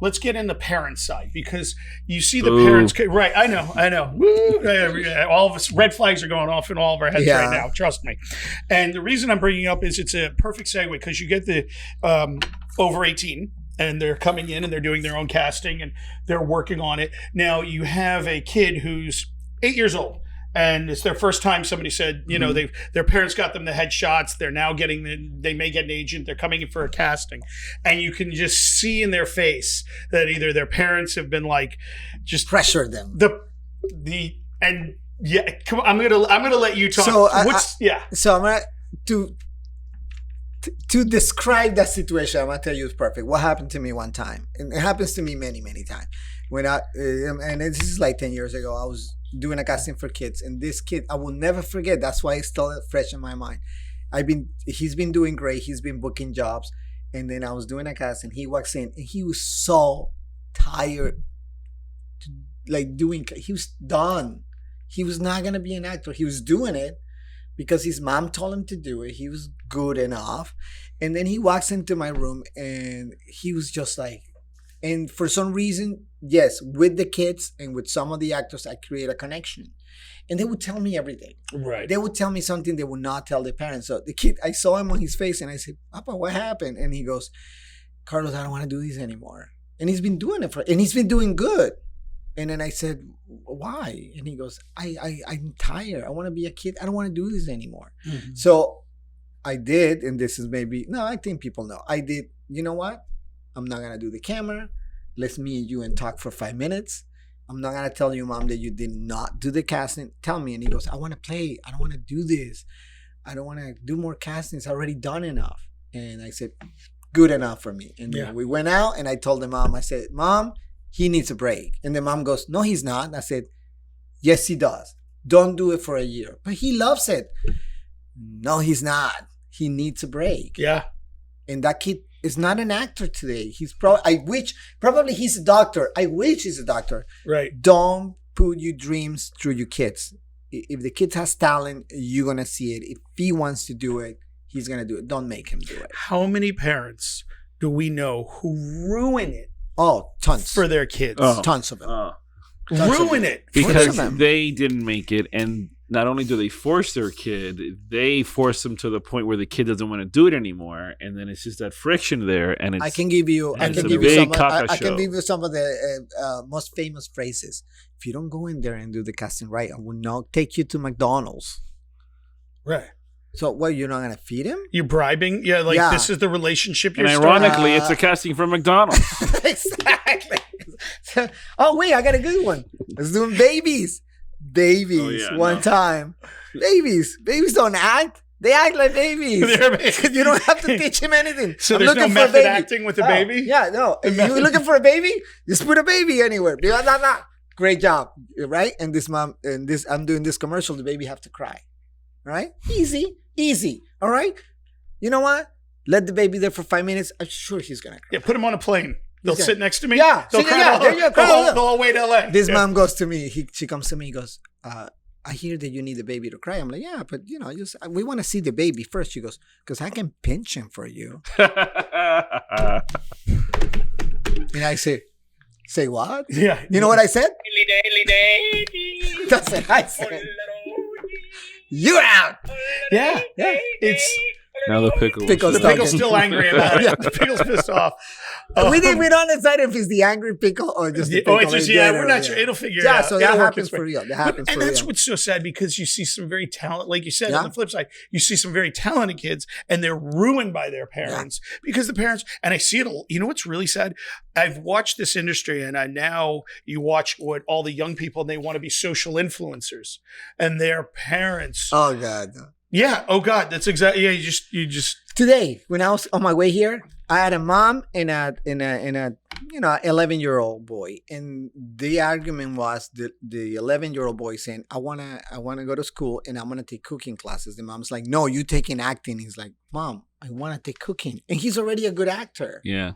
let's get in the parent side, because you see the parents. Right, I know. Woo, all of us, red flags are going off in all of our heads right now. Trust me. And the reason I'm bringing up is it's a perfect segue, because you get the over 18. And they're coming in and they're doing their own casting and they're working on it. Now you have a kid who's 8 years old, and it's their first time. Somebody said, their parents got them the headshots. They're now they may get an agent. They're coming in for a casting, and you can just see in their face that either their parents have been like, just pressure them. Come on, I'm gonna let you talk. So So I'm gonna to describe that situation, I'm gonna tell you it's perfect. What happened to me one time, and it happens to me many times. When and this is like 10 years ago, I was doing a casting for kids, and this kid I will never forget. That's why it's still fresh in my mind. He's been doing great. He's been booking jobs, and then I was doing a casting. He walks in, and he was so tired, he was done. He was not gonna be an actor. He was doing it because his mom told him to do it. He was good enough. And then he walks into my room, and he was just like, and for some reason, yes, with the kids and with some of the actors, I create a connection. And they would tell me everything. Right. They would tell me something they would not tell their parents. So the kid, I saw him on his face, and I said, Papa, what happened? And he goes, Carlos, I don't want to do this anymore. And he's been doing it and he's been doing good. And then I said, why? And he goes, I'm tired. I want to be a kid. I don't want to do this anymore. Mm-hmm. So I did, and this is I think people know. I did, you know what? I'm not going to do the camera. Let's me and you talk for 5 minutes. I'm not going to tell you, Mom, that you did not do the casting. Tell me. And he goes, I want to play. I don't want to do this. I don't want to do more castings. I've already done enough. And I said, good enough for me. And then we went out, and I told the mom, I said, Mom, he needs a break. And the mom goes, no, he's not. And I said, yes, he does. Don't do it for a year. But he loves it. No, he's not. He needs a break. Yeah. And that kid is not an actor today. Probably he's a doctor. I wish he's a doctor. Right. Don't put your dreams through your kids. If the kid has talent, you're going to see it. If he wants to do it, he's going to do it. Don't make him do it. How many parents do we know who ruin it? Oh, tons. For their kids. Tons of them. Ruin it. Because they didn't make it. And not only do they force their kid, they force them to the point where the kid doesn't want to do it anymore. And then it's just that friction there. And I can give you some of the most famous phrases. If you don't go in there and do the casting right, I will not take you to McDonald's. Right. So, what, you're not going to feed him? You're bribing? Yeah, this is the relationship you're starting. And ironically, it's a casting for McDonald's. Exactly. Oh, wait, I got a good one. Let's do babies. Time. Babies don't act. They act like babies. You don't have to teach him anything. So there's no method acting with a baby? Yeah, no. If you're looking for a baby, just put a baby anywhere. Blah, blah, blah. Great job. Right? And I'm doing this commercial, the baby have to cry. Right? Easy. All right? You know what? Let the baby there for 5 minutes. I'm sure he's going to cry. Yeah, put him on a plane. They'll sit next to me. Yeah. They'll all wait LA. This mom goes to me. She comes to me. He goes, I hear that you need the baby to cry. I'm like, yeah, but we want to see the baby first. She goes, because I can pinch him for you. And I say what? Yeah. You know what I said? That's what I said. You're out. Yeah. It's now the pickle. The pickle's still angry about it. The pickle's pissed off. We don't decide if it's the angry pickle or just the pickle. We're not sure. It'll figure it out. Yeah, so that happens for real. And that's what's so sad, because you see some very talented, like you said, on the flip side, you see some very talented kids, and they're ruined by their parents because the parents, and I see it, you know what's really sad? I've watched this industry, and now you watch what all the young people, and they want to be social influencers, and their parents. Oh, God. Yeah. Oh, God. That's exactly. Yeah. You just. Today, when I was on my way here, I had a mom and a 11-year-old boy, and the argument was the 11-year-old boy saying, I wanna go to school and I'm gonna take cooking classes. The mom's like, no, you taking acting. He's like, Mom, I wanna take cooking, and he's already a good actor. Yeah.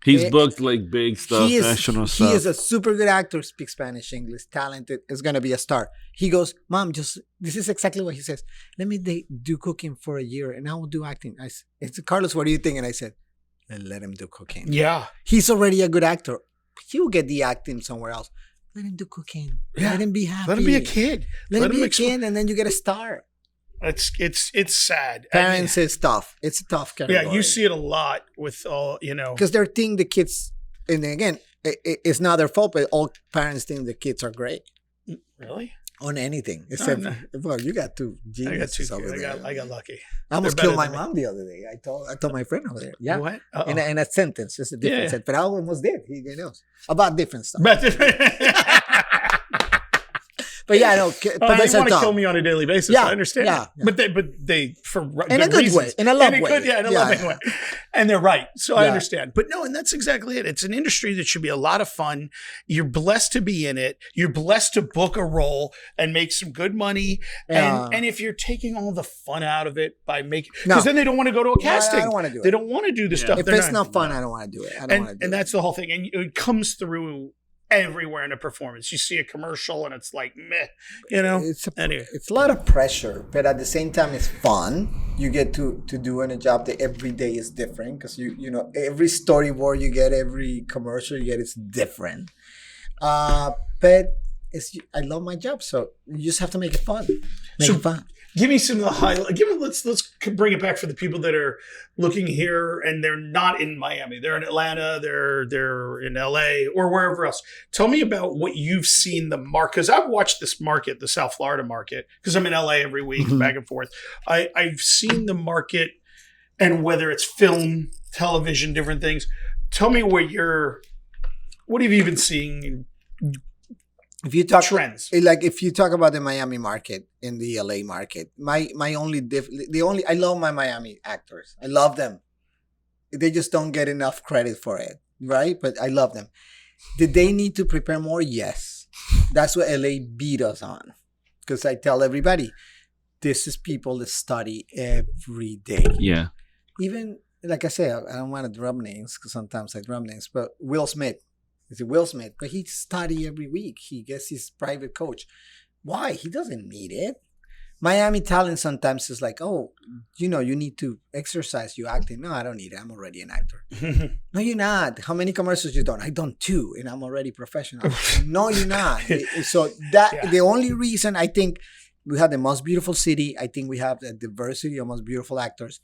He's booked like big stuff, national stuff. He is a super good actor, speaks Spanish, English, talented, is going to be a star. He goes, Mom, this is exactly what he says. Let me do cooking for a year and I will do acting. I said, Carlos, what do you think? And I said, and let him do cocaine. Yeah. He's already a good actor. He'll get the acting somewhere else. Let him do cocaine. Yeah. Let him be happy. Let him be a kid. Let him be a kid, and then you get a star. It's sad. Parents is tough. It's a tough category. Yeah, you see it a lot with all, because they're thinking the kids, and again, it's not their fault, but all parents think the kids are great. Really? On anything. Except, well, you got two geniuses over there. I got lucky. I almost killed my mom the other day. I told my friend over there. Yeah. What? In a sentence. It's a different sentence. But I almost did. He knows. About different stuff. But yeah, no. They want to kill me on a daily basis. Yeah, I understand. Yeah. But they for in a good reasons. way, in a loving way. In a loving way. And they're right. So I understand. But no, and that's exactly it. It's an industry that should be a lot of fun. You're blessed to be in it. You're blessed to book a role and make some good money. And if you're taking all the fun out of it by making, because then they don't want to go to a casting. I don't want to do it. They don't want to do the stuff. If it's not fun, I don't want to do it. And that's the whole thing. And it comes through everywhere in a performance. You see a commercial and it's like meh, It's a lot of pressure, but at the same time, it's fun. You get to do in a job that every day is different because you know every storyboard you get, every commercial you get, is different. But I love my job, so you just have to make it fun. Make it fun. Give me some of the highlights. Let's bring it back for the people that are looking here and they're not in Miami. They're in Atlanta. They're in LA or wherever else. Tell me about what you've seen the market. Because I've watched this market, the South Florida market, because I'm in LA every week, back and forth. I've seen the market, and whether it's film, television, different things. Tell me what have you been seeing? If you talk trends, if you talk about the Miami market and the LA market, I love my Miami actors. I love them. They just don't get enough credit for it, right? But I love them. Did they need to prepare more? Yes. That's what LA beat us on. Because I tell everybody, this is people that study every day. Yeah. Even, like I say, I don't want to drop names because sometimes I drop names, but Will Smith. It's Will Smith, but he study every week. He gets his private coach. Why? He doesn't need it. Miami talent sometimes is like, oh, you need to exercise your acting. No, I don't need it. I'm already an actor. No, you're not. How many commercials you done? I done 2, and I'm already professional. No, you're not. So the only reason I think we have the most beautiful city, I think we have the diversity of most beautiful actors.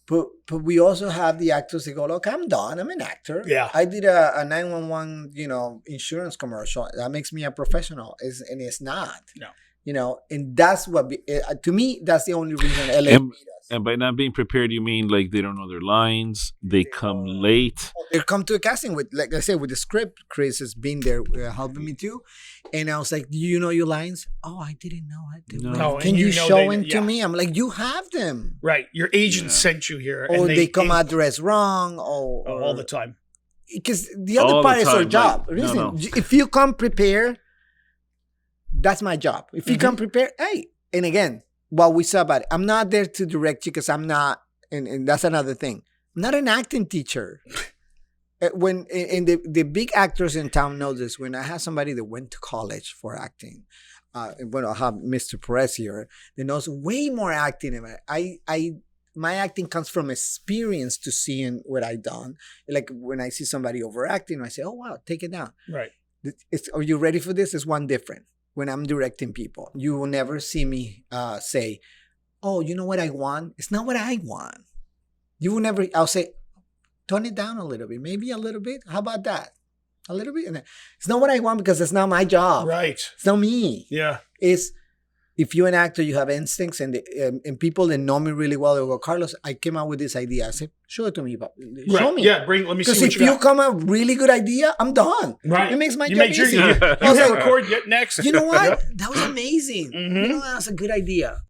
But we also have the actors that go, look, I'm done. I'm an actor. Yeah. I did a 911, insurance commercial. That makes me a professional. And it's not. No. And that's what, to me, that's the only reason LA beat us. And by not being prepared, you mean like they don't know their lines, they come late. They come to a casting with, like I said, with the script. Chris has been there helping me too. And I was like, do you know your lines? Oh, I didn't know. No. Can you show them to me? I'm like, you have them. Right. Your agent sent you here. Or they come out dressed wrong. Or all the time. Because the other part is our job. Like, listen, no. If you come prepared, that's my job. If you come prepared, hey. And again, what we saw about it, I'm not there to direct you because I'm not, and that's another thing. I'm not an acting teacher. When the big actors in town know this, when I have somebody that went to college for acting, when I have Mr. Perez here, that knows way more acting than my acting comes from experience to seeing what I've done. Like when I see somebody overacting, I say, oh, wow, take it down. Right. Are you ready for this? It's one different. When I'm directing people, you will never see me say, oh, you know what I want? It's not what I want. You will never, I'll say, tone it down a little bit, maybe a little bit. How about that? A little bit. And it's not what I want because it's not my job. Right. It's not me. Yeah. It's, if you're an actor, you have instincts, and people that know me really well, they'll go, Carlos, I came out with this idea. I said, show it to me. Show me. Yeah, let me see what you got. Because if you come up with a really good idea, I'm done. Right. It makes my job make sure easy. you hit record next. You know what? That was amazing. You know, that was a good idea.